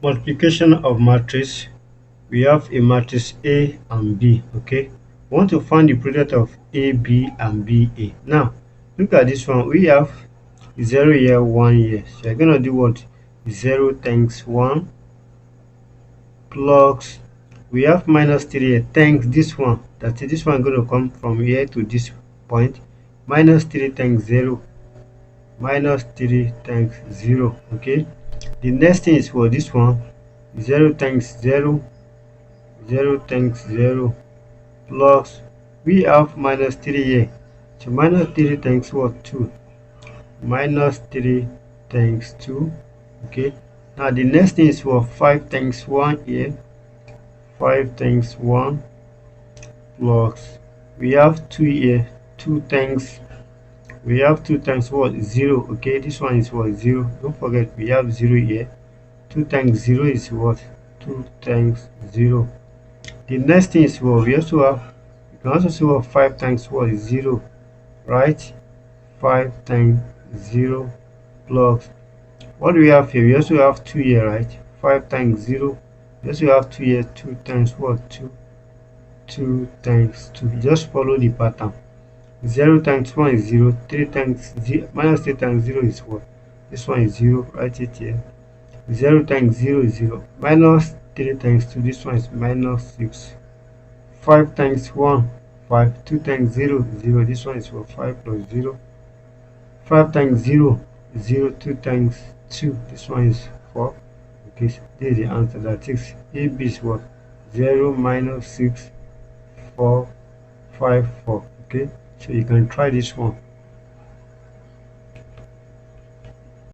Multiplication of matrix. We have a matrix A and B. Okay, we want to find the product of AB and BA. Now look at this one. We have 0 here, 1 here, so you're gonna do what? 0 times 1 plus, we have minus 3 here, times this one, that is, this one going to come from here to this point. Minus 3 times 0, minus 3 times 0. Okay, the next thing is for this one. 0 times 0, 0 times 0 plus, we have minus 3 here, so minus 3 times what? 2. Minus 3 times 2. Okay, now the next thing is for 5 times 1 here. 5 times 1 plus, we have 2 here. 2 times, we have 2 times what? 0. Okay, this one is what? 0. Don't forget we have 0 here. 2 times 0 is what? 2 times 0. The next thing is what? We also have, you can also see what? 5 times what? 0, right? 5 times 0 plus, what do we have here? We also have 2 here, right? 5 times 0, we also have 2 here. 2 times what? 2. 2 times 2. Just follow the pattern. 0 times 1 is 0. 3 times 0, minus 3 times 0 is what? This one is 0. Write it here. 0 times 0 is 0. Minus 3 times 2. This one is minus 6. 5 times 1, 5. 2 times 0, 0. This one is for 5 plus 0. 5 times 0, 0. 2 times 2. This one is 4. Okay, so this is the answer. That is AB is what? 0 minus 6, 4, 5, 4. Okay, so you can try this one.